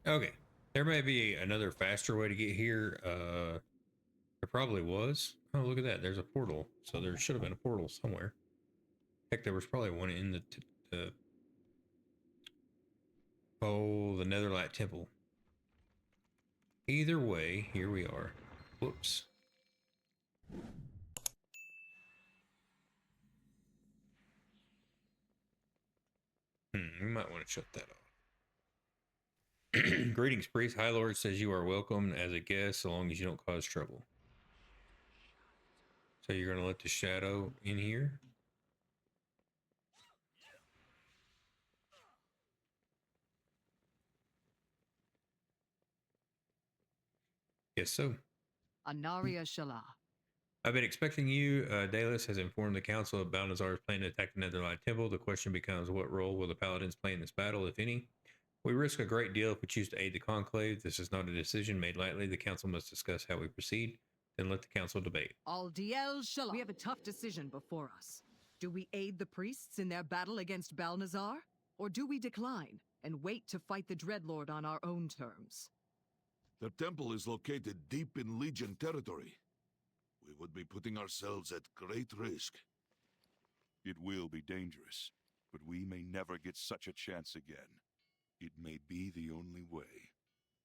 Okay. There may be another faster way to get here. There probably was. Oh, look at that. There's a portal. So there should have been a portal somewhere. Heck, there was probably one in the the Netherlight Temple. Either way, here we are. Whoops. We might want to shut that off. Greetings, priest. High Lord says you are welcome as a guest so long as you don't cause trouble. So you're going to let the shadow in here? Yes, so. Anaria Shala. I've been expecting you. Dalus has informed the council of Balnazar's plan to attack the Netherlight Temple. The question becomes, what role will the paladins play in this battle, if any? We risk a great deal if we choose to aid the conclave. This is not a decision made lightly. The council must discuss how we proceed, then let the council debate. Aldiel Shala. We have a tough decision before us. Do we aid the priests in their battle against Balnazar? Or do we decline and wait to fight the Dreadlord on our own terms? The temple is located deep in Legion territory. We would be putting ourselves at great risk. It will be dangerous, but we may never get such a chance again. It may be the only way.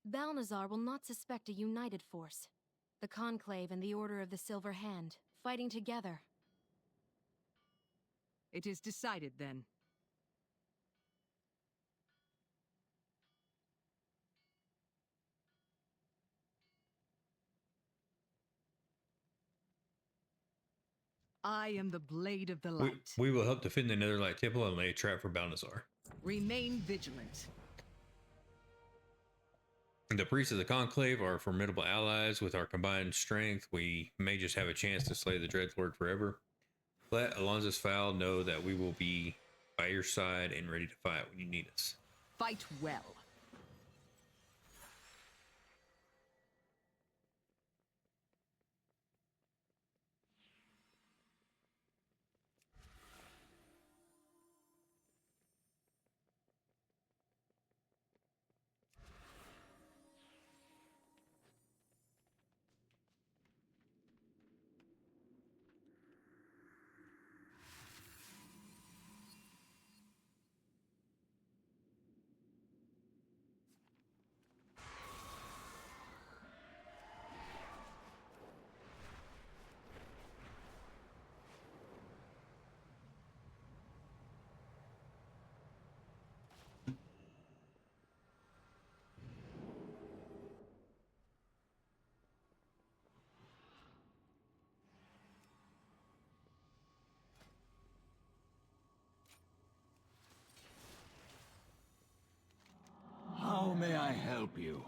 Balnazar will not suspect a united force. The Conclave and the Order of the Silver Hand, fighting together. It is decided then. I am the Blade of the Light. We will help defend the Netherlight Temple and lay a trap for Balnazar. Remain vigilant. The priests of the Conclave are formidable allies. With our combined strength, we may just have a chance to slay the Dreadlord forever. Let Alonzus Fowl know that we will be by your side and ready to fight when you need us. Fight well. How may I help you?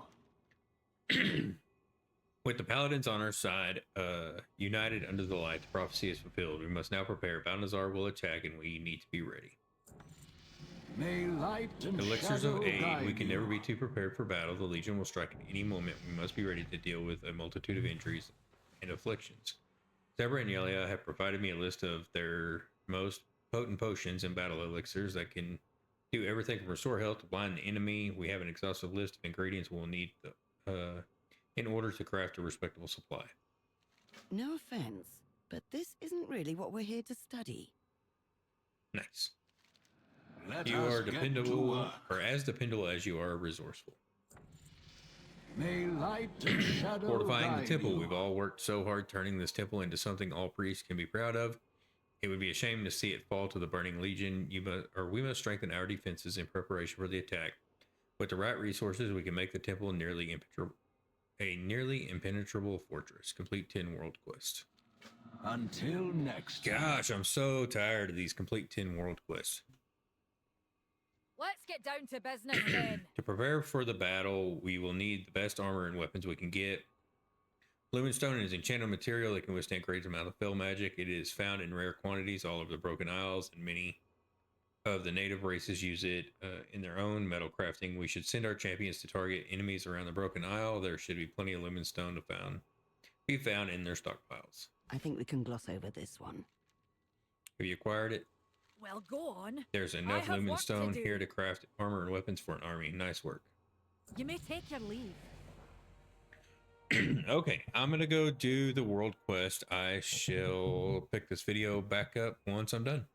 With the paladins on our side, united under the light, the prophecy is fulfilled. We must now prepare. Balnazar will attack, and we need to be ready. May light and Elixirs shadow of aid. guide We can never you. be too prepared for battle. The Legion will strike at any moment. We must be ready to deal with a multitude of injuries and afflictions. Zebra and Yelia have provided me a list of their most potent potions and battle elixirs that can do everything from restore health to blind the enemy. We have an exhaustive list of ingredients we'll need in order to craft a respectable supply. No offense, but this isn't really what we're here to study. Nice. Let You us are get dependable, to or as dependable as you are resourceful. May light and shadow Fortifying the guide temple. you. We've all worked so hard turning this temple into something all priests can be proud of. It would be a shame to see it fall to the Burning Legion. We must strengthen our defenses in preparation for the attack. With the right resources, we can make the temple a nearly impenetrable fortress. Complete 10 world quests. Until next time. Gosh, I'm so tired of these complete 10 world quests. Let's get down to business then. To prepare for the battle, we will need the best armor and weapons we can get. Lumenstone is enchanted material that can withstand great amount of spell magic. It is found in rare quantities all over the Broken Isles, and many of the native races use it in their own metal crafting. We should send our champions to target enemies around the Broken Isle. There should be plenty of Lumenstone to be found in their stockpiles. I think we can gloss over this one. Have you acquired it? Well, go on. There's enough I have work to Lumenstone do. here to craft armor and weapons for an army. Nice work. You may take your leave. Okay, I'm gonna go do the world quest. I shall pick this video back up once I'm done.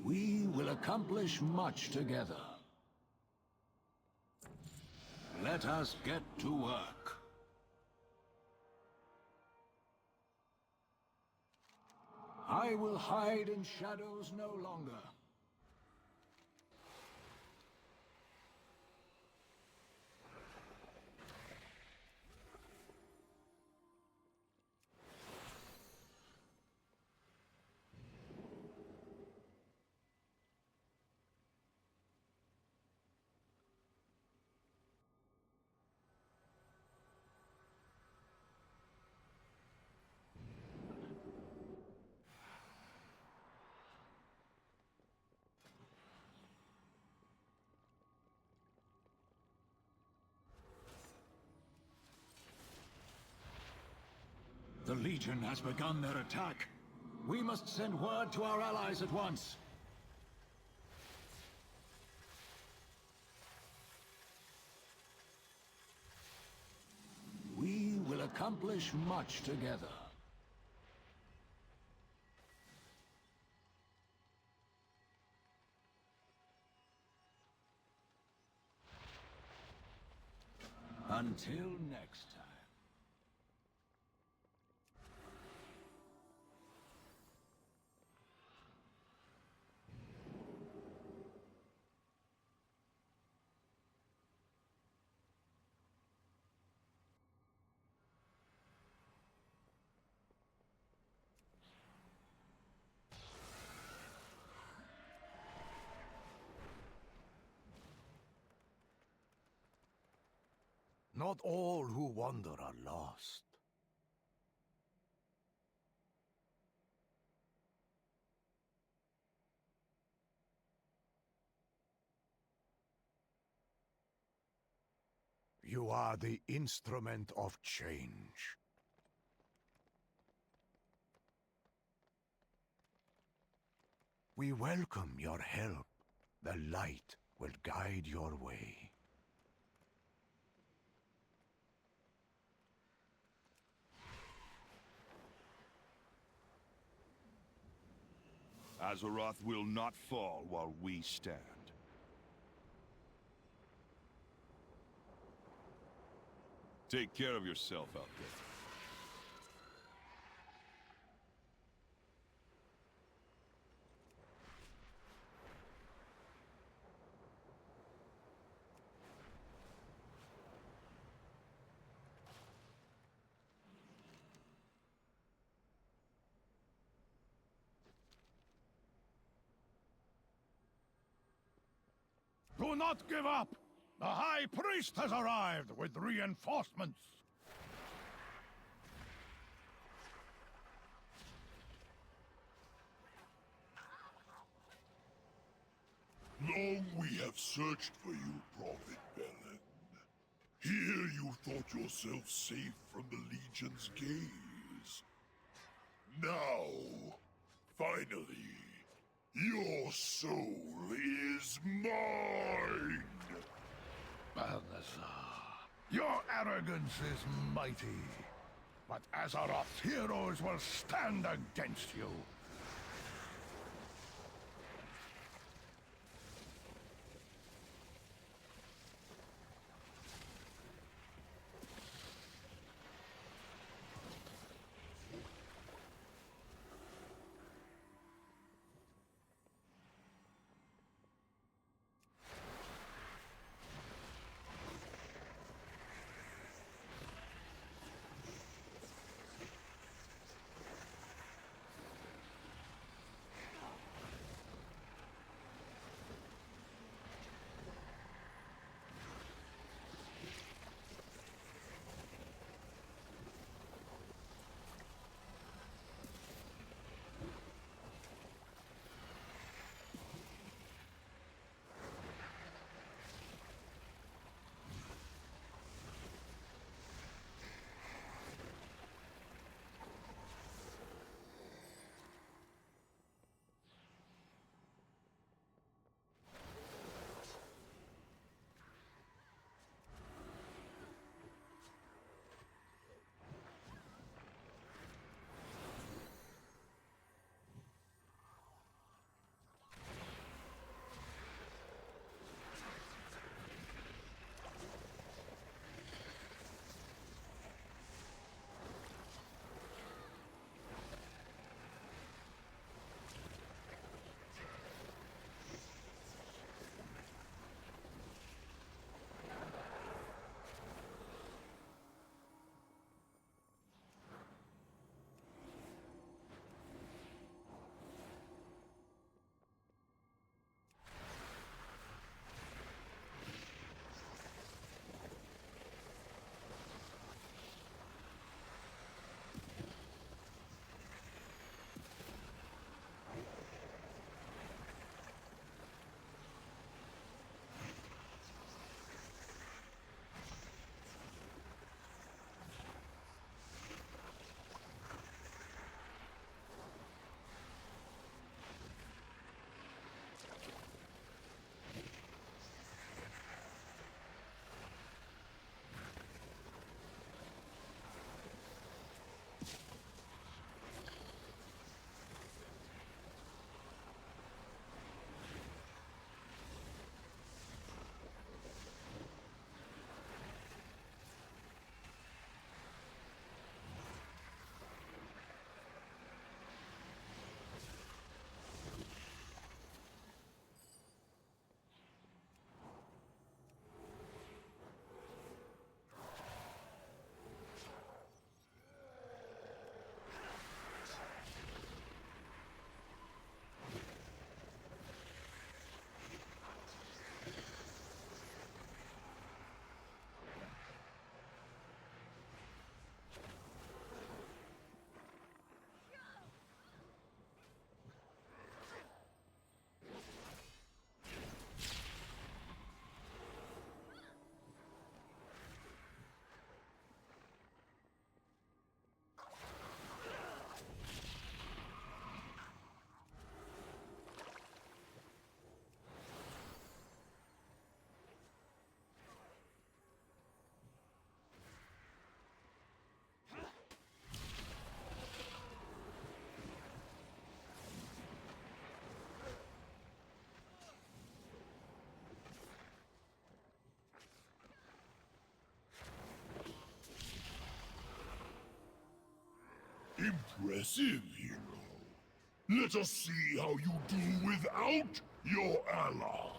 We will accomplish much together. Let us get to work. I will hide in shadows no longer. The Legion has begun their attack. We must send word to our allies at once. We will accomplish much together. Until next time. Not all who wander are lost. You are the instrument of change. We welcome your help. The light will guide your way. Azeroth will not fall while we stand. Take care of yourself out there. Do not give up! The High Priest has arrived with reinforcements! Long we have searched for you, Prophet Belen. Here you thought yourself safe from the Legion's gaze. Now, finally, your soul is mine! Balthazar, your arrogance is mighty, but Azeroth's heroes will stand against you. Impressive, hero. Let us see how you do without your allies.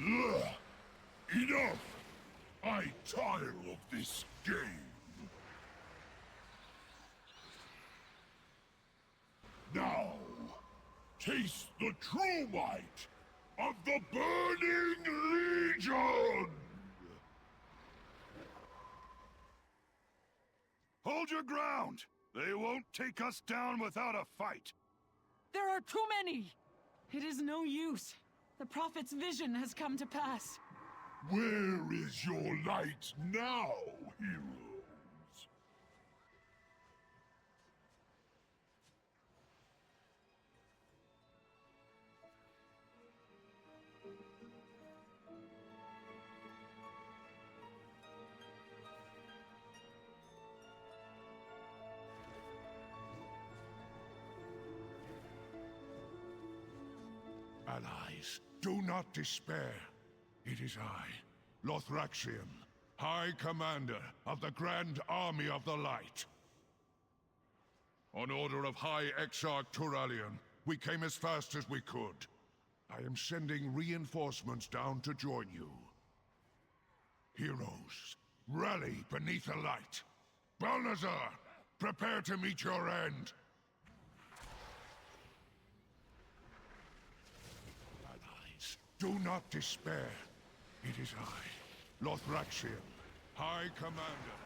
Ugh. Enough! I tire of this game. Now, taste the true might of the Burning Legion! Hold your ground! They won't take us down without a fight. There are too many! It is no use. The Prophet's vision has come to pass. Where is your light now, heroes? Allies, do not despair. It is I, Lothraxion, High Commander of the Grand Army of the Light. On order of High Exarch Turalion, we came as fast as we could. I am sending reinforcements down to join you. Heroes, rally beneath the light. Balnazar, prepare to meet your end. Allies, do not despair. It is I, Lothraxion, High Commander.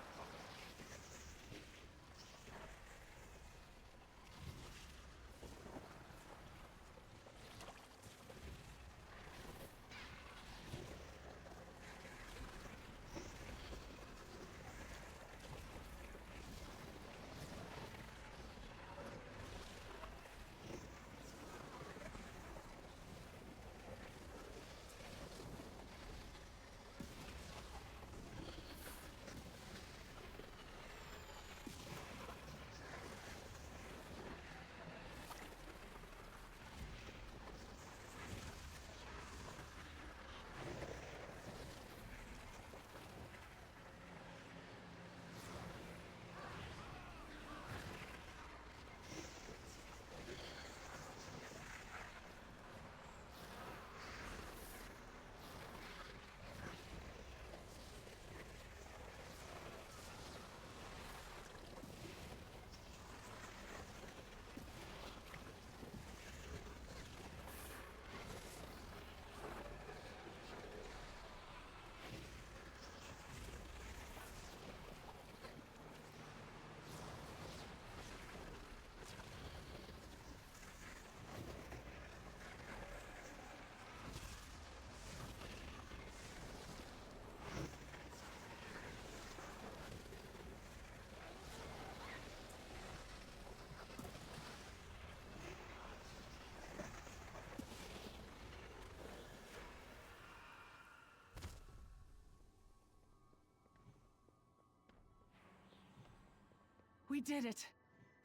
We did it.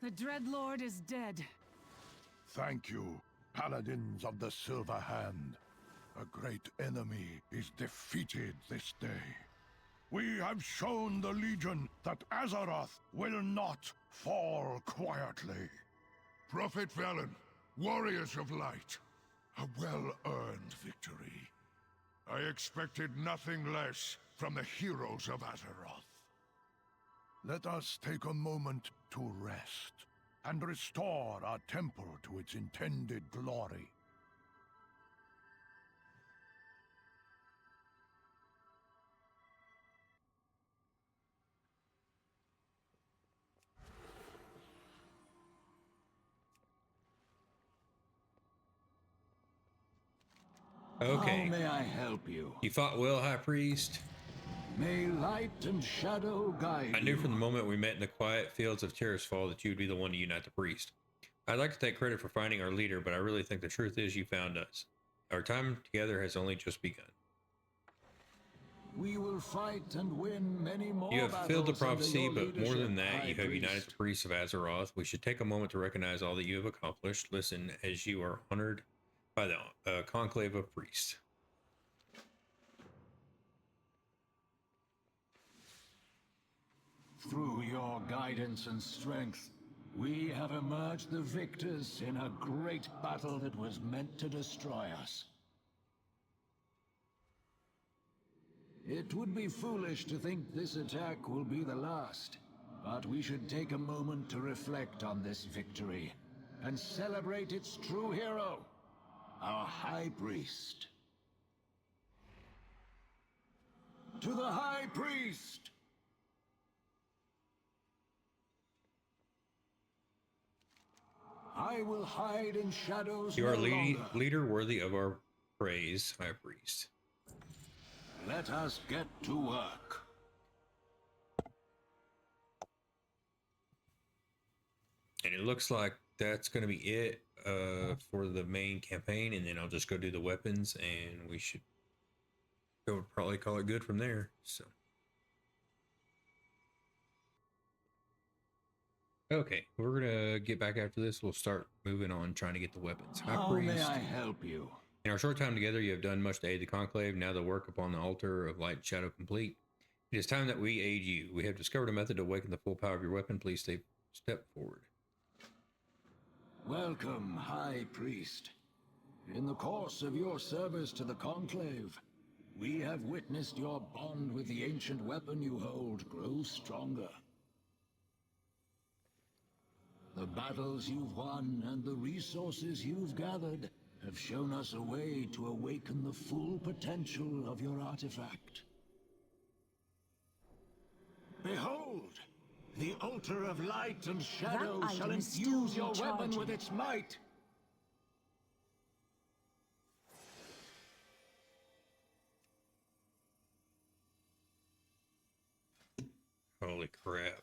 The Dreadlord is dead. Thank you, Paladins of the Silver Hand. A great enemy is defeated this day. We have shown the Legion that Azeroth will not fall quietly. Prophet Velen, Warriors of Light, a well-earned victory. I expected nothing less from the heroes of Azeroth. Let us take a moment to rest and restore our temple to its intended glory. Okay. How may I help you? You fought well, High Priest. May light and shadow guide I knew you. from the moment we met in the quiet fields of Terrasfall that you would be the one to unite the priest. I'd like to take credit for finding our leader, but I really think the truth is you found us. Our time together has only just begun. We will fight and win many more You have fulfilled the battles under prophecy, your but more leadership, than that, High you have united Priest. the priests of Azeroth. We should take a moment to recognize all that you have accomplished. Listen, as you are honored by the conclave of priests. Through your guidance and strength, we have emerged the victors in a great battle that was meant to destroy us. It would be foolish to think this attack will be the last, but we should take a moment to reflect on this victory and celebrate its true hero, our High Priest. To the High Priest! I will hide in shadows You are no longer. leader worthy of our praise, High Priest. Let us get to work. And it looks like that's going to be it for the main campaign, and then I'll just go do the weapons, and we should probably call it good from there. So, okay, we're gonna get back after this. We'll start moving on, trying to get the weapons. High How Priest. may I help you? In our short time together, you have done much to aid the Conclave. Now the work upon the altar of light and shadow complete. It is time that we aid you. We have discovered a method to awaken the full power of your weapon. Please step forward. Welcome, High Priest. In the course of your service to the Conclave, we have witnessed your bond with the ancient weapon you hold grow stronger. The battles you've won and the resources you've gathered have shown us a way to awaken the full potential of your artifact. Behold! The altar of light and shadow That shall item is still infuse your weapon recharging. with its might. Holy crap.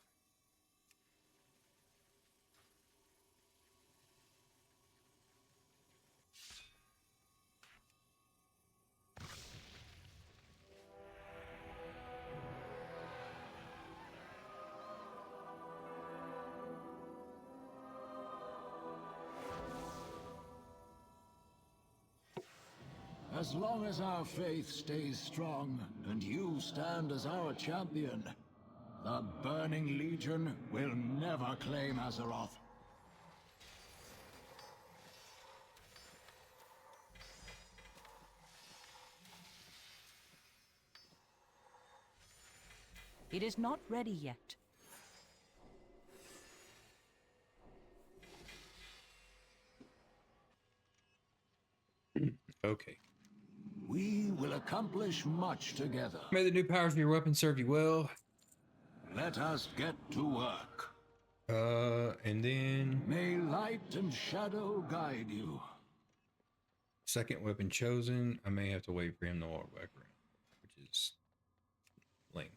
As long as our faith stays strong, and you stand as our champion, the Burning Legion will never claim Azeroth. It is not ready yet. Okay. We will accomplish much together. May the new powers of your weapon serve you well. Let us get to work. And then May light and shadow guide you. second weapon chosen. I may have to wait for him to walk back around, which is lame.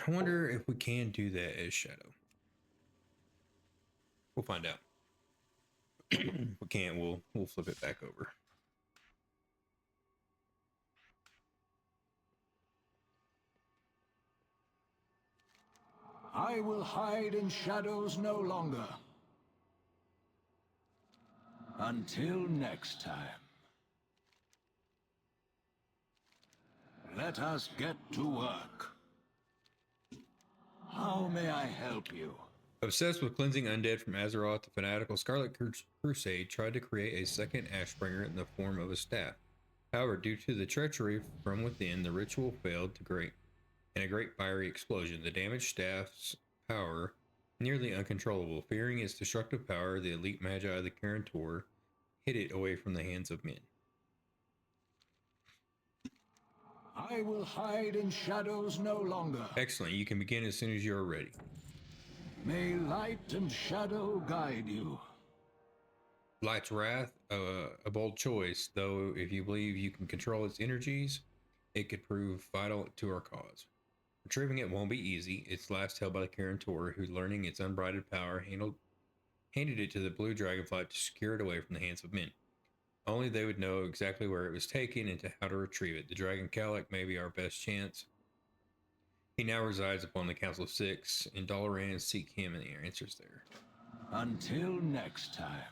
I wonder if we can do that as Shadow. We'll find out. If we can't, we'll flip it back over. I will hide in shadows no longer. Until next time. Let us get to work. How may I help you? Obsessed with cleansing undead from Azeroth, the fanatical Scarlet Crusade tried to create a second Ashbringer in the form of a staff. However, due to the treachery from within, the ritual failed to in a great fiery explosion. The damaged staff's power Nearly uncontrollable. Fearing its destructive power, the elite magi of the Karen Tor hid it away from the hands of men. I will hide in shadows no longer. Excellent. You can begin as soon as you are ready. May light and shadow guide you. Light's Wrath, a bold choice, though if you believe you can control its energies, it could prove vital to our cause. Retrieving it won't be easy. It's last held by the Karen Tor, who, learning its unbridled power, handed it to the Blue Dragonflight to secure it away from the hands of men. Only they would know exactly where it was taken and how to retrieve it. The Dragon Calic may be our best chance. He now resides upon the Council of Six, and Dalaran seek him and the answers there. Until next time.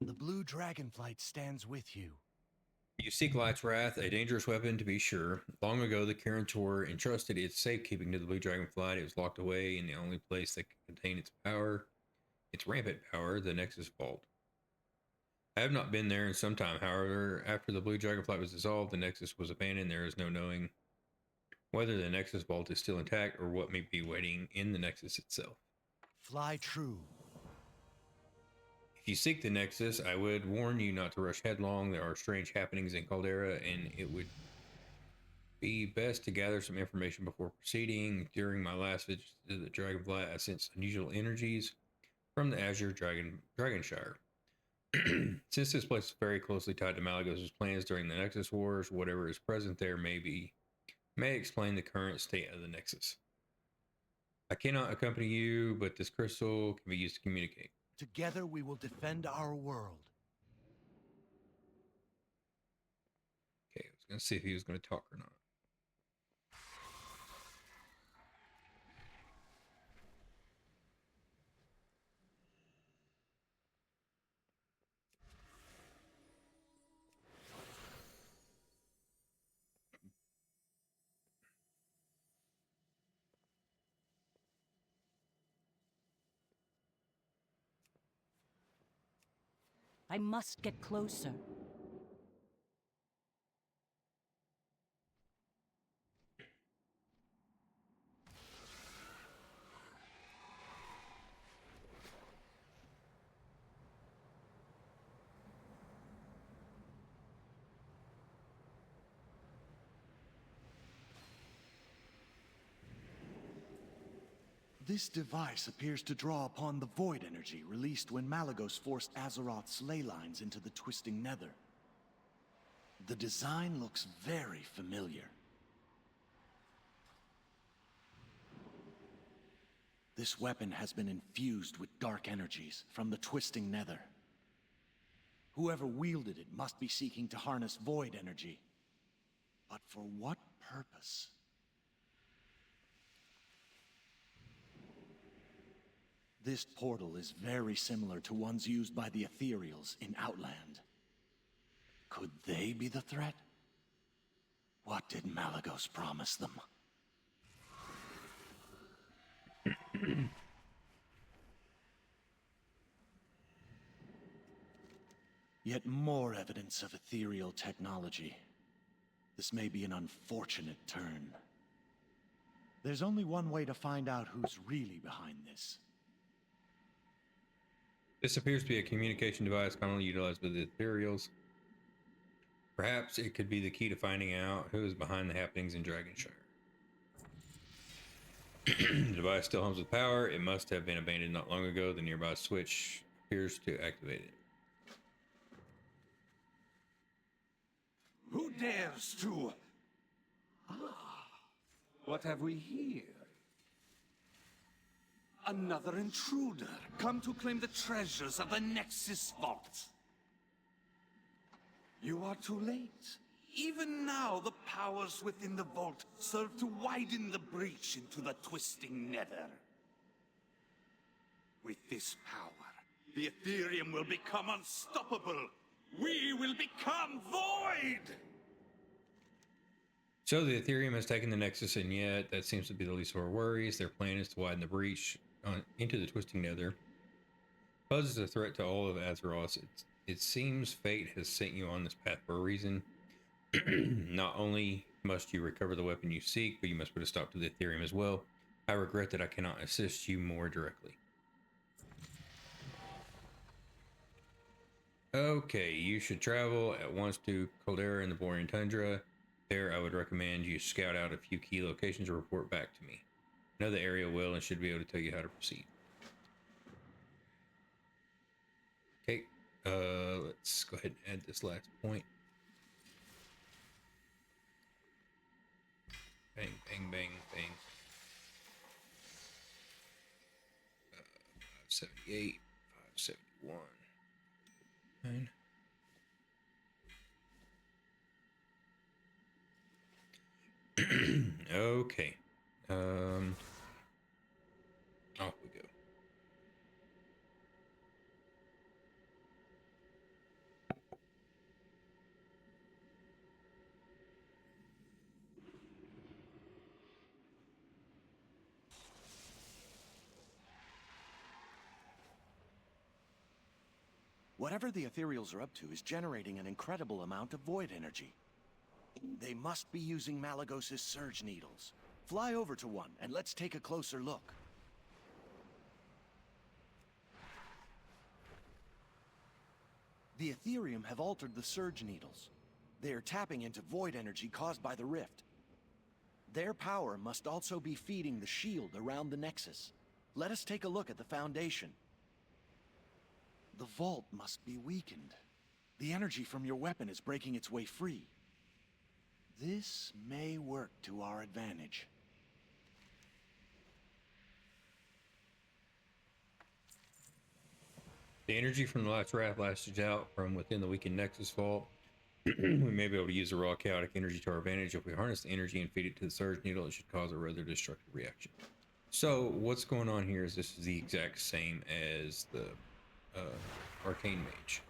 The Blue Dragonflight stands with you. You seek Light's Wrath, a dangerous weapon to be sure. Long ago, the Karen Tor entrusted its safekeeping to the Blue Dragonflight. It was locked away in the only place that could contain its power, its rampant power, the Nexus Vault. I have not been there in some time, however. After the Blue Dragonflight was dissolved, the Nexus was abandoned. There is no knowing whether the Nexus Vault is still intact or what may be waiting in the Nexus itself. Fly true. If you seek the Nexus, I would warn you not to rush headlong. There are strange happenings in Caldera, and it would be best to gather some information before proceeding. During my last visit to the Dragonflight, I sensed unusual energies from the Azure Dragonshire. Since this place is very closely tied to Malygos' plans during the Nexus Wars, whatever is present there may explain the current state of the Nexus. I cannot accompany you, but this crystal can be used to communicate. Together we will defend our world. Okay, I was going to see if he was going to talk or not. I must get closer. This device appears to draw upon the void energy released when Malygos forced Azeroth's ley lines into the twisting nether. The design looks very familiar. This weapon has been infused with dark energies from the twisting nether. Whoever wielded it must be seeking to harness void energy. But for what purpose? This portal is very similar to ones used by the Ethereals in Outland. Could they be the threat? What did Malygos promise them? Yet more evidence of ethereal technology. This may be an unfortunate turn. There's only one way to find out who's really behind this. This appears to be a communication device commonly utilized by the Ethereals. Perhaps it could be the key to finding out who is behind the happenings in Dragonshire. The device still hums with power. It must have been abandoned not long ago. The nearby switch appears to activate it. Who dares to... What have we here? Another intruder, come to claim the treasures of the Nexus Vault. You are too late. Even now, the powers within the vault serve to widen the breach into the twisting nether. With this power, the Ethereum will become unstoppable. We will become void! So the Ethereum has taken the Nexus, and yet that seems to be the least of our worries. Their plan is to widen the breach into the Twisting Nether. Poses a threat to all of Azeroth. It seems fate has sent you on this path for a reason. Not only must you recover the weapon you seek, but you must put a stop to the Ethereum as well. I regret that I cannot assist you more directly. Okay, you should travel at once to Caldera in the Borean Tundra. There, I would recommend you scout out a few key locations and report back to me. I know the area well and should be able to tell you how to proceed. Okay, let's go ahead and add this last point. Bang, bang, bang, bang. 578, 571. 9. Okay. Off we go. Whatever the Ethereals are up to is generating an incredible amount of void energy. They must be using Malygos' surge needles. Fly over to one and let's take a closer look. The Ethereum have altered the surge needles. They are tapping into void energy caused by the rift. Their power must also be feeding the shield around the Nexus. Let us take a look at the Foundation. The vault must be weakened. The energy from your weapon is breaking its way free. This may work to our advantage. The energy from the last wrath lashes out from within the weakened Nexus vault. We may be able to use the raw chaotic energy to our advantage. If we harness the energy and feed it to the surge needle, it should cause a rather destructive reaction. So what's going on here is this is the exact same as the Arcane Mage.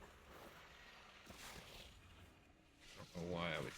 I don't know why I would do that.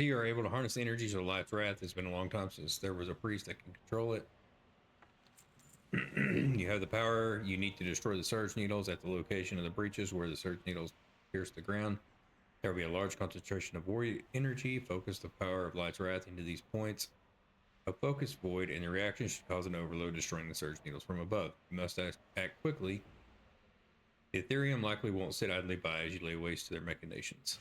You are able to harness the energies of Light's Wrath. It's been a long time since there was a priest that can control it. You have the power you need to destroy the Surge Needles at the location of the breaches where the Surge Needles pierce the ground. There will be a large concentration of void energy. Focus the power of Light's Wrath into these points. A focused void, and the reaction should cause an overload, destroying the Surge Needles from above. You must act quickly. The Ethereum likely won't sit idly by as you lay waste to their machinations.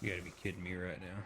You gotta be kidding me right now.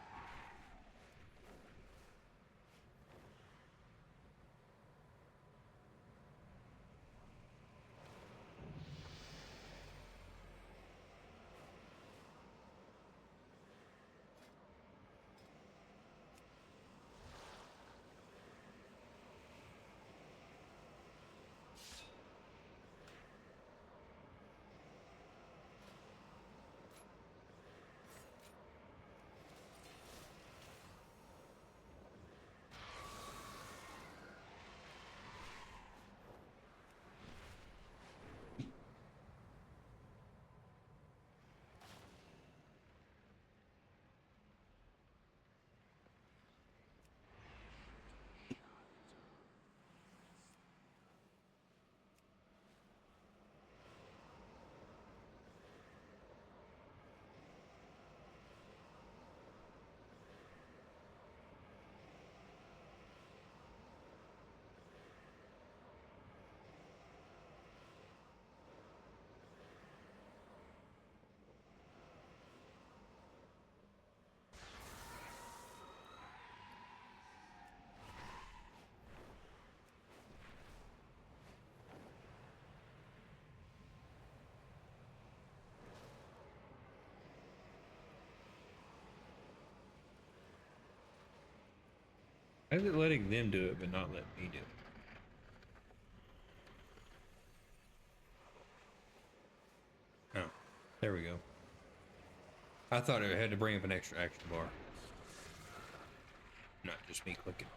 Why is it letting them do it but not letting me do it? Oh, there we go. I thought it had to bring up an extra action bar. Not just me clicking.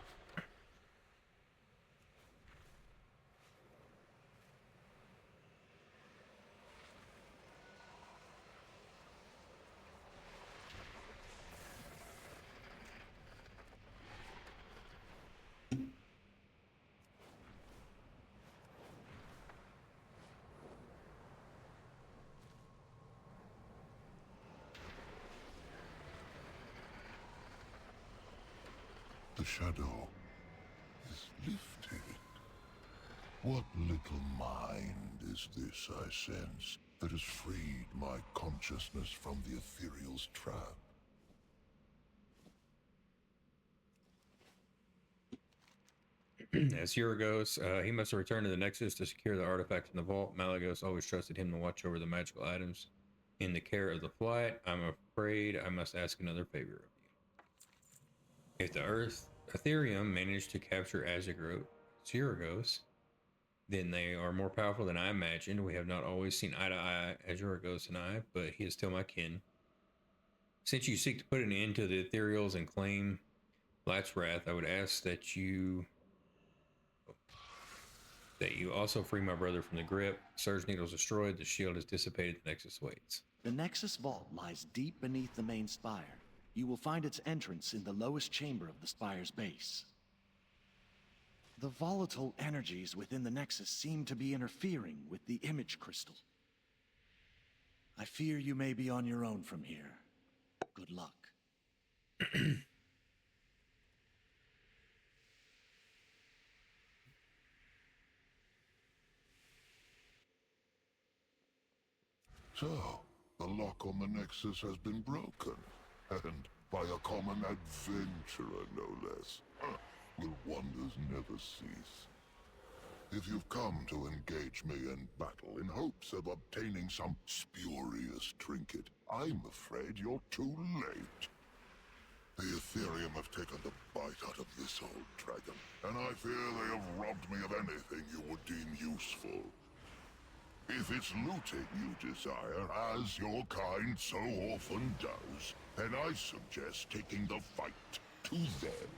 The shadow is lifted. What little mind is this I sense that has freed my consciousness from the ethereal's trap? As Euragos, he must have returned to the Nexus to secure the artifacts in the vault. Malagos always trusted him to watch over the magical items in the care of the flight. I'm afraid I must ask another favor of you. If the Ethereum managed to capture Azuragos, then they are more powerful than I imagined. We have not always seen eye to eye, Azuragos and I, but he is still my kin. Since you seek to put an end to the Ethereals and claim Light's Wrath, I would ask that you also free my brother from the grip. Surge Needles destroyed, the shield is dissipated, the Nexus waits. The Nexus Vault lies deep beneath the main spire. You will find its entrance in the lowest chamber of the spire's base. The volatile energies within the Nexus seem to be interfering with the image crystal. I fear you may be on your own from here. Good luck. So, the lock on the Nexus has been broken, and by a common adventurer, no less. Will wonders never cease? If you've come to engage me in battle in hopes of obtaining some spurious trinket, I'm afraid you're too late. The Ethereum have taken the bite out of this old dragon, and I fear they have robbed me of anything you would deem useful. If it's looting you desire, as your kind so often does, then I suggest taking the fight to them.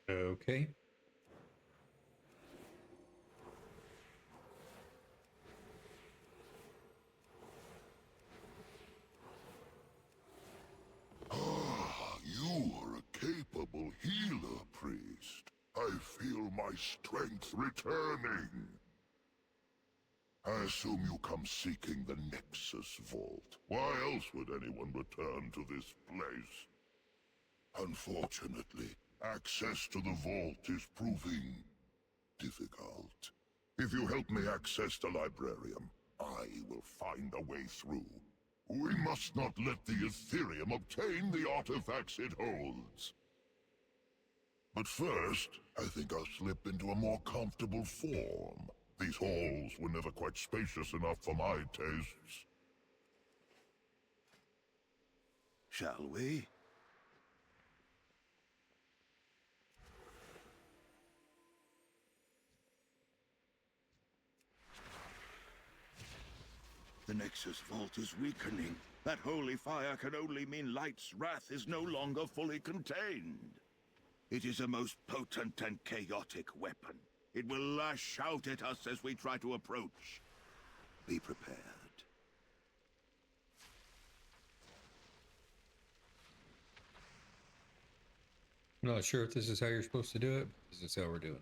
Okay. You are a capable healer, priest. I feel my strength returning. I assume you come seeking the Nexus Vault. Why else would anyone return to this place? Unfortunately, access to the vault is proving difficult. If you help me access the Librarium, I will find a way through. We must not let the Ethereum obtain the artifacts it holds. But first, I think I'll slip into a more comfortable form. These halls were never quite spacious enough for my tastes. Shall we? The Nexus Vault is weakening. That holy fire can only mean Light's wrath is no longer fully contained. It is a most potent and chaotic weapon. It will lash out at us as we try to approach. Be prepared. I'm not sure if this is how you're supposed to do it, but this is how we're doing it.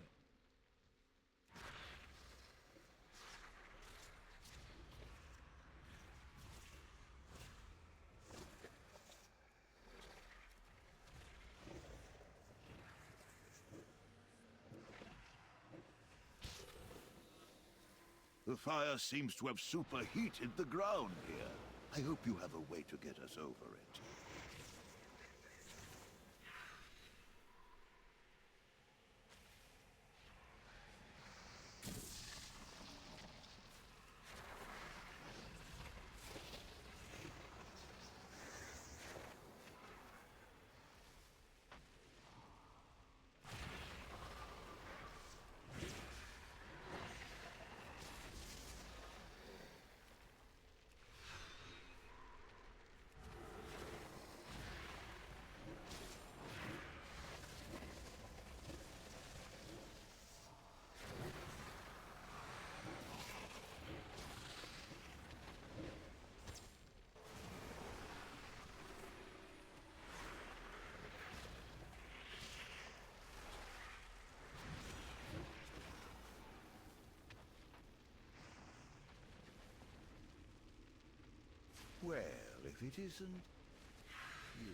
The fire seems to have superheated the ground here. I hope you have a way to get us over it. Well, if it isn't... you.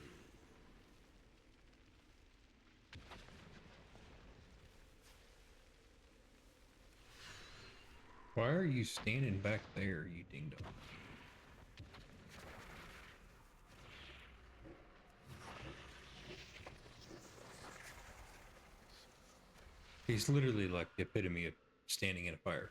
Why are you standing back there, you ding dong? He's literally like the epitome of standing in a fire.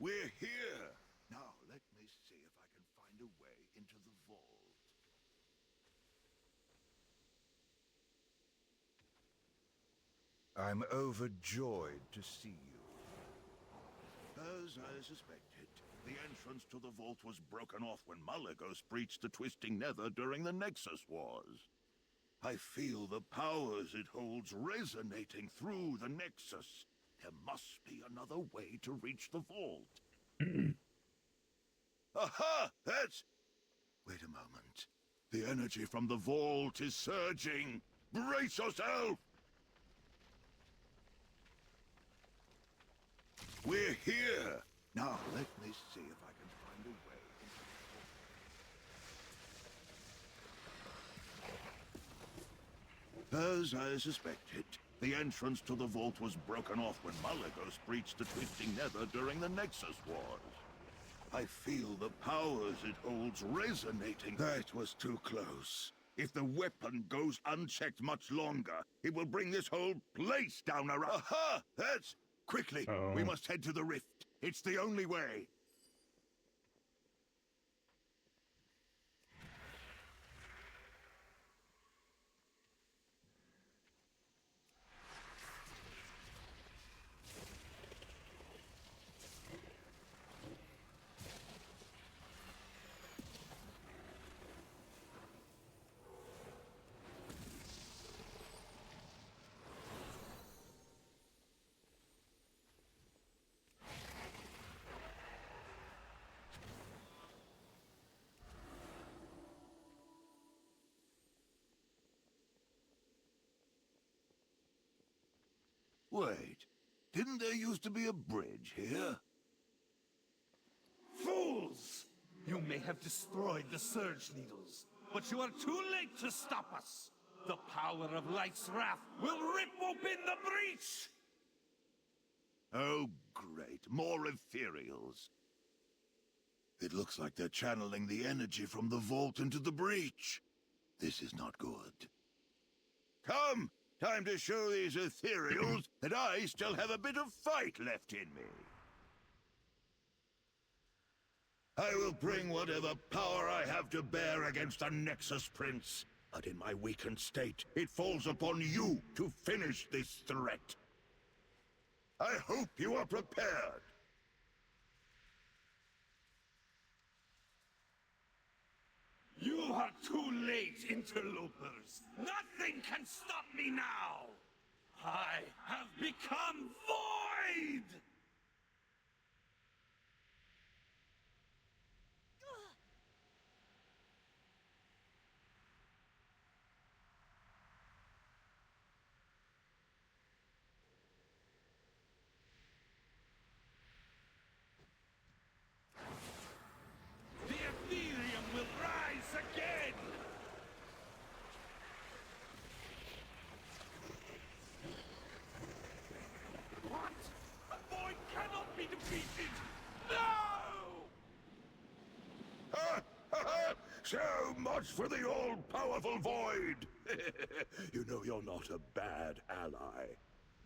We're here! Now, let me see if I can find a way into the vault. I'm overjoyed to see you. As I suspected, the entrance to the vault was broken off when Malygos breached the Twisting Nether during the Nexus Wars. I feel the powers it holds resonating through the Nexus. There must be another way to reach the vault. Aha! That's... Wait a moment. The energy from the vault is surging. Brace yourself! We're here! Now, let me see if I can find a way into the vault. As I suspected, The entrance to the vault was broken off when Malygos breached the Twisting Nether during the Nexus Wars. I feel the powers it holds resonating. That was too close. If the weapon goes unchecked much longer, it will bring this whole place down around. Aha! That's... Quickly, we must head to the rift. It's the only way. Wait, didn't there used to be a bridge here? Fools! You may have destroyed the Surge Needles, but you are too late to stop us. The power of Light's wrath will rip open the breach! Oh, great. More ethereals. It looks like they're channeling the energy from the vault into the breach. This is not good. Come! Time to show these ethereals that I still have a bit of fight left in me. I will bring whatever power I have to bear against the Nexus Prince. But in my weakened state, it falls upon you to finish this threat. I hope you are prepared. You are too late, interlopers. Nothing can stop me now. I have become void! The Ethereum will rise again! What? The void cannot be defeated! No! So much for the all-powerful void! You know you're not a bad ally.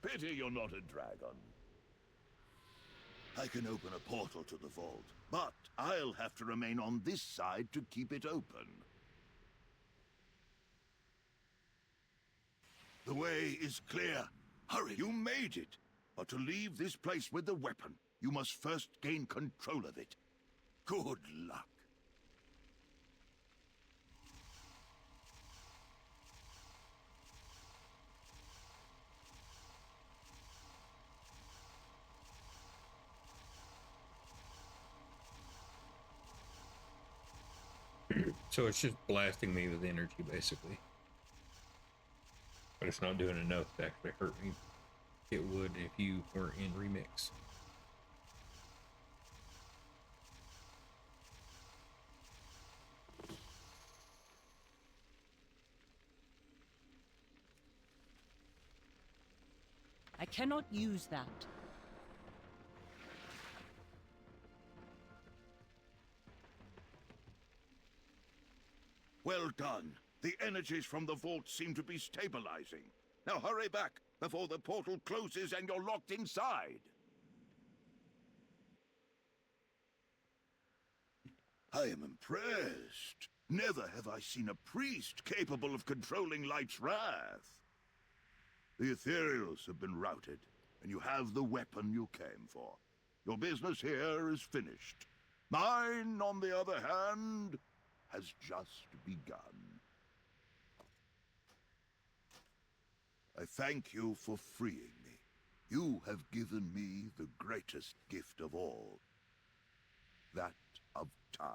Pity you're not a dragon. I can open a portal to the vault, but I'll have to remain on this side to keep it open. The way is clear. Hurry, you made it. But to leave this place with the weapon, you must first gain control of it. Good luck. So it's just blasting me with energy, basically. But it's not doing enough to actually hurt me. It would if you were in Remix. I cannot use that. Well done. The energies from the vault seem to be stabilizing. Now hurry back before the portal closes and you're locked inside. I am impressed. Never have I seen a priest capable of controlling Light's wrath. The Ethereals have been routed, and you have the weapon you came for. Your business here is finished. Mine, on the other hand, has just begun. I thank you for freeing me. You have given me the greatest gift of all. That of time.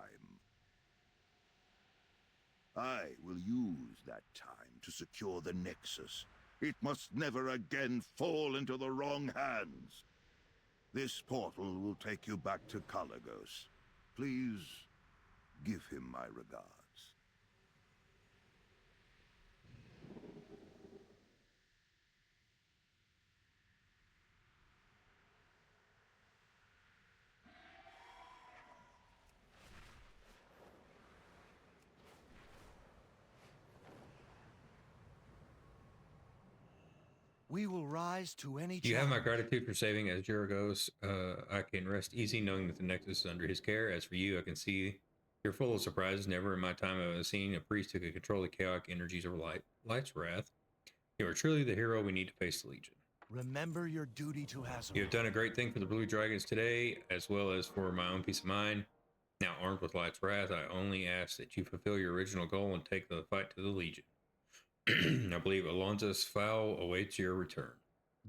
I will use that time to secure the Nexus. It must never again fall into the wrong hands. This portal will take you back to Kalagos. Please, give him my regards. We will rise to any You have my challenge. gratitude for saving Azuragos. I can rest easy knowing that the Nexus is under his care. As for you, I can see you're full of surprises. Never in my time have I seen a priest who could control the chaotic energies of Light's wrath. You are truly the hero we need to face the Legion. Remember your duty to Azeroth. You have done a great thing for the Blue Dragons today, as well as for my own peace of mind. Now, armed with Light's wrath, I only ask that you fulfill your original goal and take the fight to the Legion. I believe Alonza's foul awaits your return.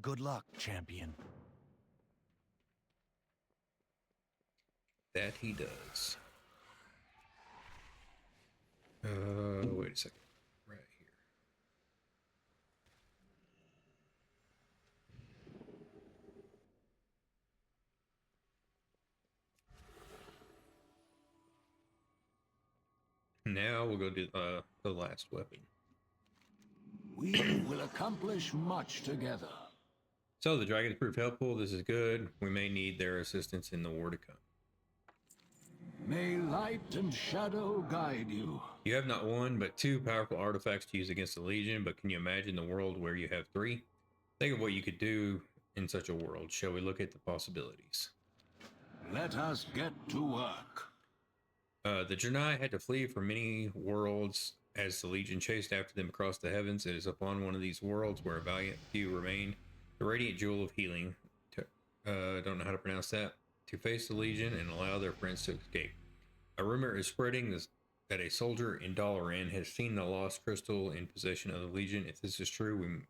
Good luck, champion. That he does. Wait a second. Right here. Now we'll go do the last weapon. We will accomplish much together. So the dragons proved helpful. This is good. We may need their assistance in the war to come. May light and shadow guide you. You have not one, but two powerful artifacts to use against the Legion, but can you imagine the world where you have three? Think of what you could do in such a world. Shall we look at the possibilities? Let us get to work. The Draenei had to flee from many worlds as the Legion chased after them across the heavens. It is upon one of these worlds where a valiant few remain, the Radiant Jewel of Healing, don't know how to pronounce that, to face the Legion and allow their friends to escape. A rumor is spreading that a soldier in Dalaran has seen the lost crystal in possession of the Legion. If this is true,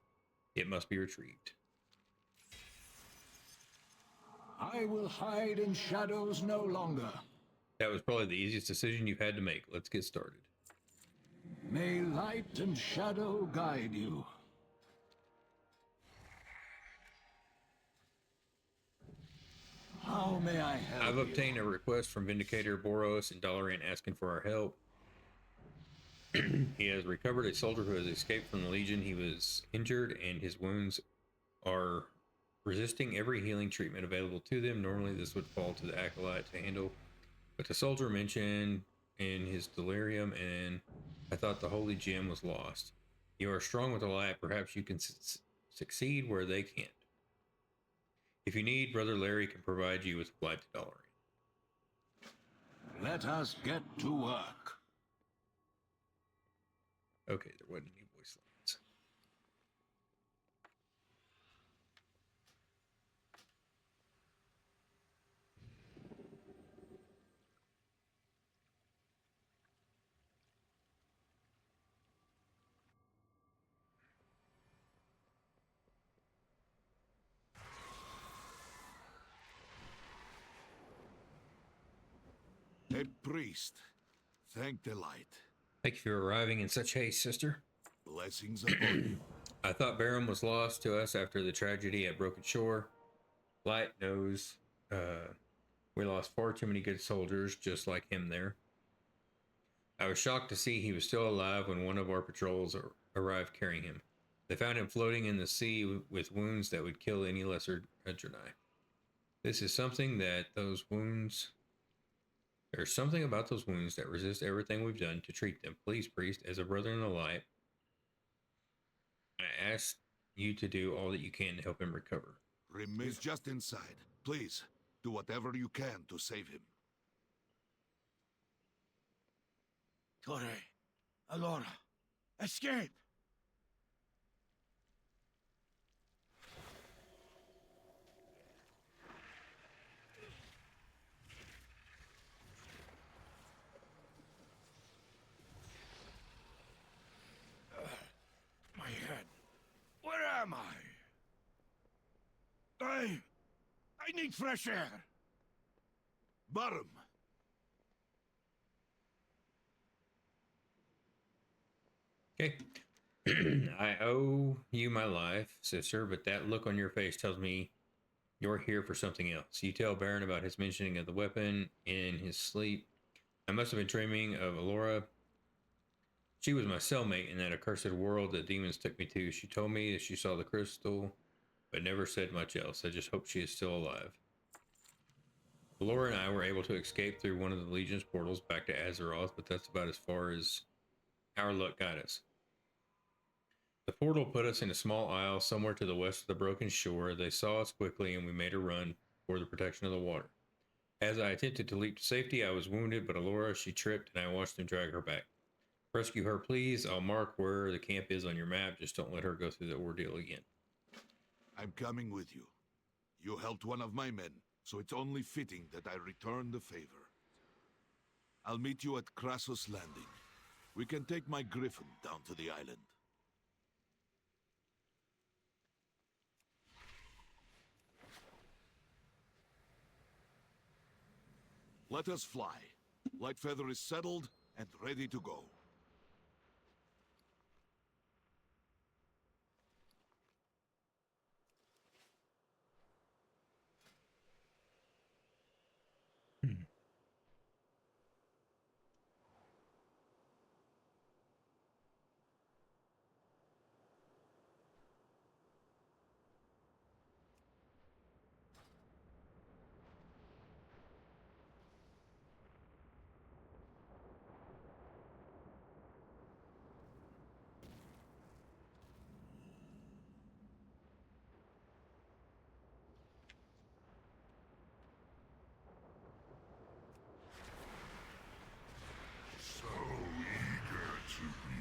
it must be retrieved. I will hide in shadows no longer. That was probably the easiest decision you've had to make. Let's get started. May light and shadow guide you. How may I help I've you? obtained a request from Vindicator Boros and Dalaran asking for our help. He has recovered a soldier who has escaped from the Legion. He was injured and his wounds are resisting every healing treatment available to them. Normally this would fall to the Acolyte to handle, but the soldier mentioned in his delirium, and I thought the holy gem was lost. You are strong with the light. Perhaps you can succeed where they can't. If you need, Brother Larry can provide you with a flight to Dalaran. Let us get to work. Okay, there wasn't any voice lines. Head priest, thank the light. Thank you for arriving in such haste, sister. Blessings upon you. I thought Barum was lost to us after the tragedy at Broken Shore. Light knows we lost far too many good soldiers just like him there. I was shocked to see he was still alive when one of our patrols arrived carrying him. They found him floating in the sea with wounds that would kill any lesser Draenei. This is something that those wounds... There's something about those wounds that resist everything we've done to treat them. Please, priest, as a brother in the light, I ask you to do all that you can to help him recover. He's just inside. Please, do whatever you can to save him. Torre, Alora, escape! My head. Where am I need fresh air. Barum! Okay. I owe you my life, sister, but that look on your face tells me you're here for something else. You tell Baron about his mentioning of the weapon in his sleep. I must have been dreaming of Alora. She was my cellmate in that accursed world that demons took me to. She told me that she saw the crystal, but never said much else. I just hope she is still alive. Alora and I were able to escape through one of the Legion's portals back to Azeroth, but that's about as far as our luck got us. The portal put us in a small isle somewhere to the west of the broken shore. They saw us quickly and we made a run for the protection of the water. As I attempted to leap to safety, I was wounded, but Alora, she tripped and I watched them drag her back. Rescue her, please. I'll mark where the camp is on your map. Just don't let her go through the ordeal again. I'm coming with you. You helped one of my men, so it's only fitting that I return the favor. I'll meet you at Krasos Landing. We can take my griffin down to the island. Let us fly. Lightfeather is settled and ready to go. So eager to be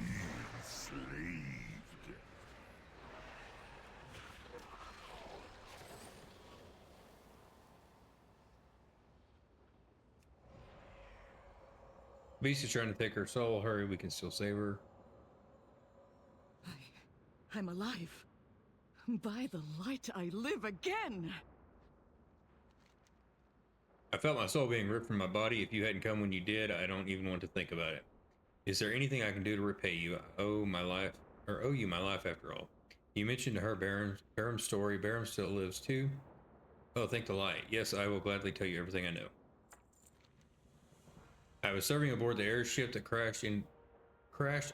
enslaved. Beast is trying to take her soul. Hurry, we can still save her. I'm alive. By the light, I live again. I felt my soul being ripped from my body. If you hadn't come when you did, I don't even want to think about it. Is there anything I can do to repay you? I owe you my life after all. You mentioned to her Baram's story. Baram still lives too? Oh, thank the light. Yes, I will gladly tell you everything I know. I was serving aboard the airship that crashed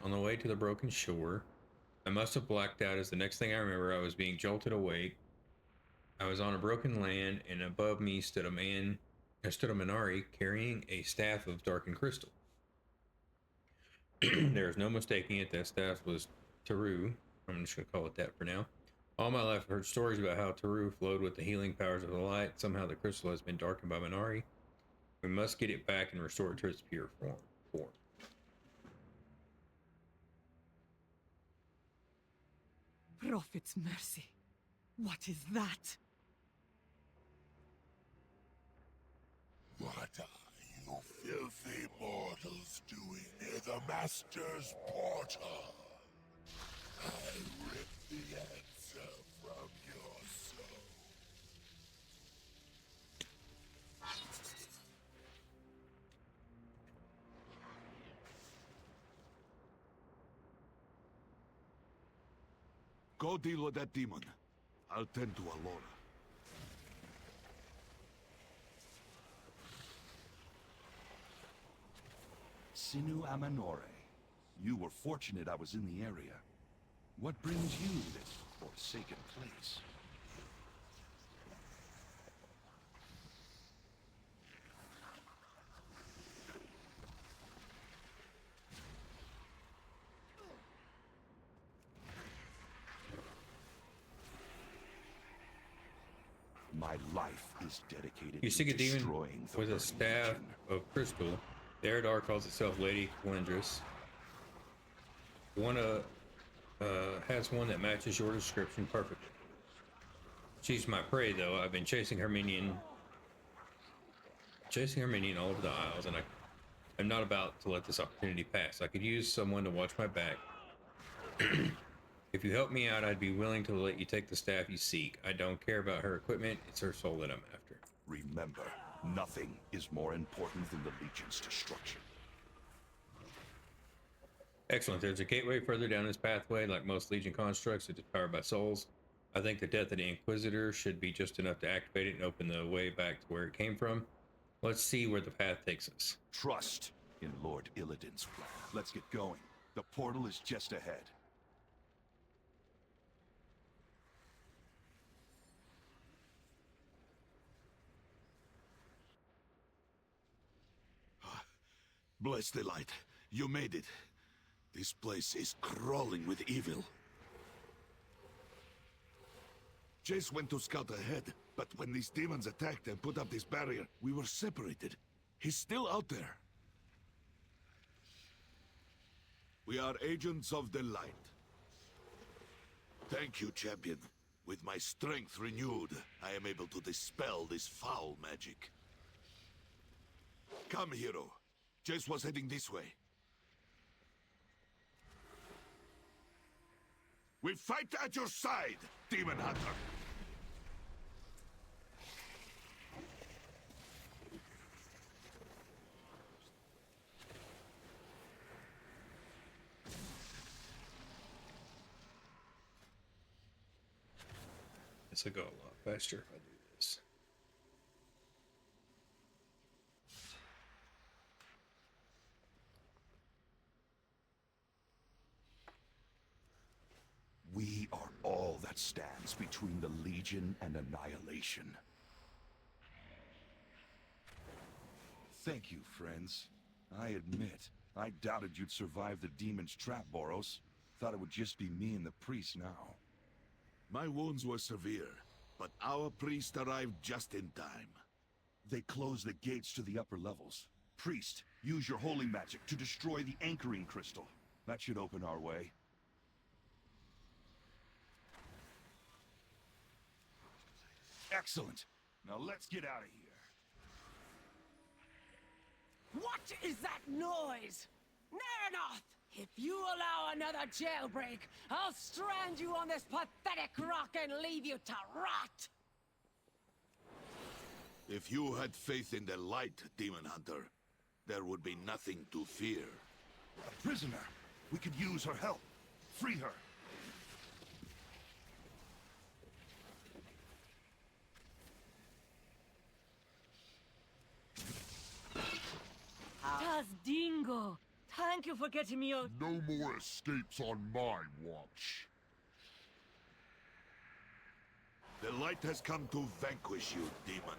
on the way to the broken shore. I must have blacked out, as the next thing I remember, I was being jolted awake. I was on a broken land, and above me stood a Minari carrying a staff of darkened crystal. There is no mistaking it. That staff was Taru. I'm just going to call it that for now. All my life I've heard stories about how Taru flowed with the healing powers of the light. Somehow the crystal has been darkened by Minari. We must get it back and restore it to its pure form. Prophet's mercy. What is that? What are you filthy mortals doing near the Master's portal? I rip the answer from your soul. Go deal with that demon. I'll tend to Alora. Sinu Amanore. You were fortunate I was in the area. What brings you to this forsaken place? My life is dedicated You to seek a demon destroying the with a Burning staff Legion. of crystal. The Eridar calls itself Lady Calendris. Has one that matches your description perfectly. She's my prey, though. I've been chasing her minion all over the Isles, and I'm not about to let this opportunity pass. I could use someone to watch my back. If you help me out, I'd be willing to let you take the staff you seek. I don't care about her equipment. It's her soul that I'm after. Remember, nothing is more important than the Legion's destruction. Excellent. There's a gateway further down this pathway. Like most Legion constructs, it is powered by souls. I think the death of the Inquisitor should be just enough to activate it and open the way back to where it came from. Let's see where the path takes us. Trust in Lord Illidan's plan. Let's get going. The portal is just ahead. Bless the light. You made it. This place is crawling with evil. Jace went to scout ahead, but when these demons attacked and put up this barrier, we were separated. He's still out there. We are agents of the light. Thank you, champion. With my strength renewed, I am able to dispel this foul magic. Come, hero. Jace was heading this way. We fight at your side, Demon Hunter! This will go a lot faster if I do this. We are all that stands between the Legion and annihilation. Thank you, friends. I admit, I doubted you'd survive the demon's trap, Boros. Thought it would just be me and the priest now. My wounds were severe, but our priest arrived just in time. They closed the gates to the upper levels. Priest, use your holy magic to destroy the anchoring crystal. That should open our way. Excellent. Now let's get out of here. What is that noise? Nernoth! If you allow another jailbreak, I'll strand you on this pathetic rock and leave you to rot! If you had faith in the light, Demon Hunter, there would be nothing to fear. A prisoner! We could use her help. Free her. Tas Dingo! Thank you for getting me out. No more escapes on my watch. The light has come to vanquish you, demon.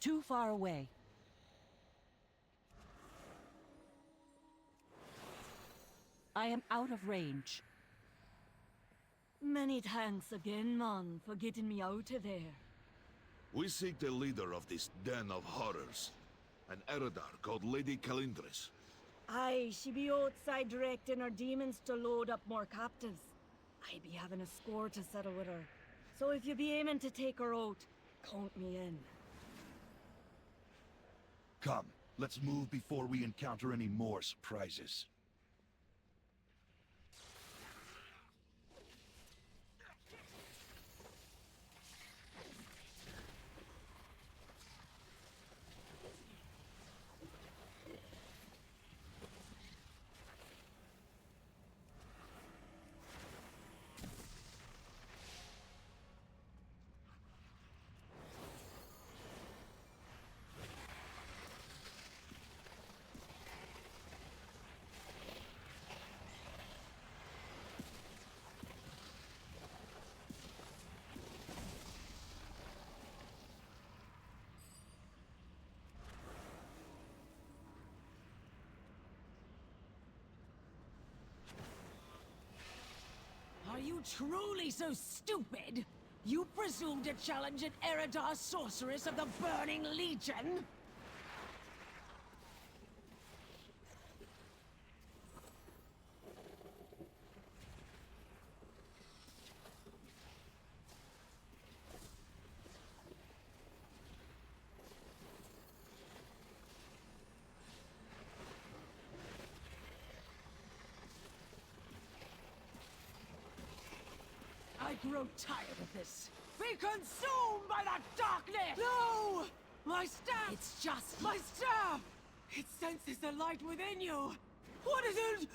Too far away. I am out of range. Many thanks again, man, for getting me out of there. We seek the leader of this den of horrors, an Eredar called Lady Kalindris. Aye, she be outside directing her demons to load up more captives. I be having a score to settle with her. So if you be aiming to take her out, count me in. Come, let's move before we encounter any more surprises. Are you truly so stupid? You presume to challenge an Eredar sorceress of the Burning Legion? I grow tired of this. Be consumed by the darkness! No! My staff! It's just my staff! It senses the light within you! What is it?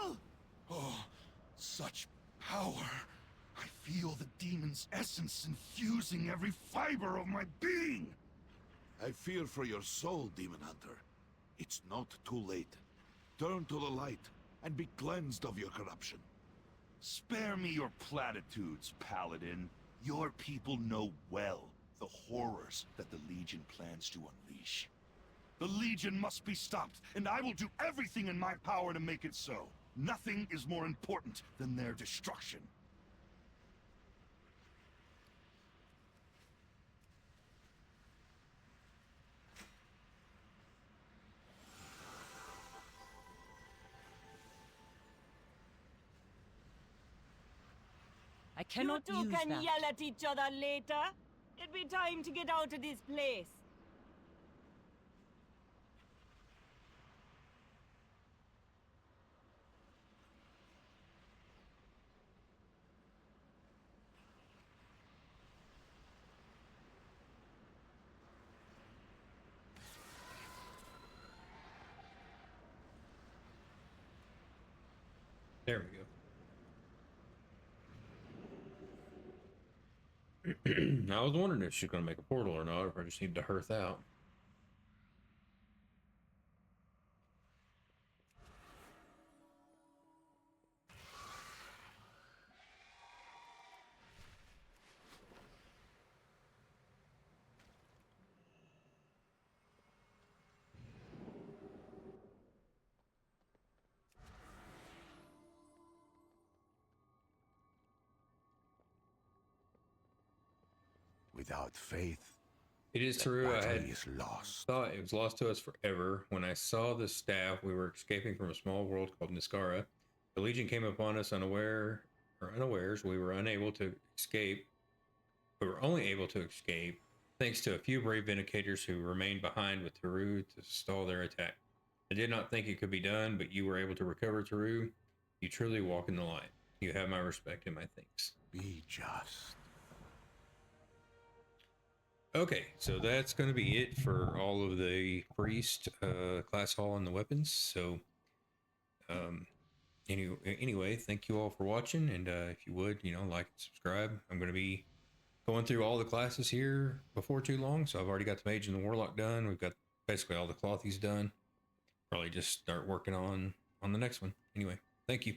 No! Oh, such power! I feel the demon's essence infusing every fiber of my being! I fear for your soul, Demon Hunter. It's not too late. Turn to the light and be cleansed of your corruption. Spare me your platitudes, Paladin. Your people know well the horrors that the Legion plans to unleash. The Legion must be stopped, and I will do everything in my power to make it so. Nothing is more important than their destruction. I cannot You two use can that. yell at each other later. It'd be time to get out of this place. There we go. I was wondering if she's going to make a portal or not, or if I just need to hearth out. Without faith, It is the true. I battle had is lost. thought it was lost to us forever. When I saw the staff, we were escaping from a small world called Niskara. The Legion came upon us unawares. We were unable to escape. We were only able to escape thanks to a few brave Vindicators who remained behind with Teru to stall their attack. I did not think it could be done, but you were able to recover Teru. You truly walk in the light. You have my respect and my thanks. Be just. Okay, so that's going to be it for all of the priest, class hall, and the weapons. So, anyway, thank you all for watching, and if you would, like and subscribe. I'm going to be going through all the classes here before too long, so I've already got the mage and the warlock done. We've got basically all the clothies done. Probably just start working on the next one. Anyway, thank you.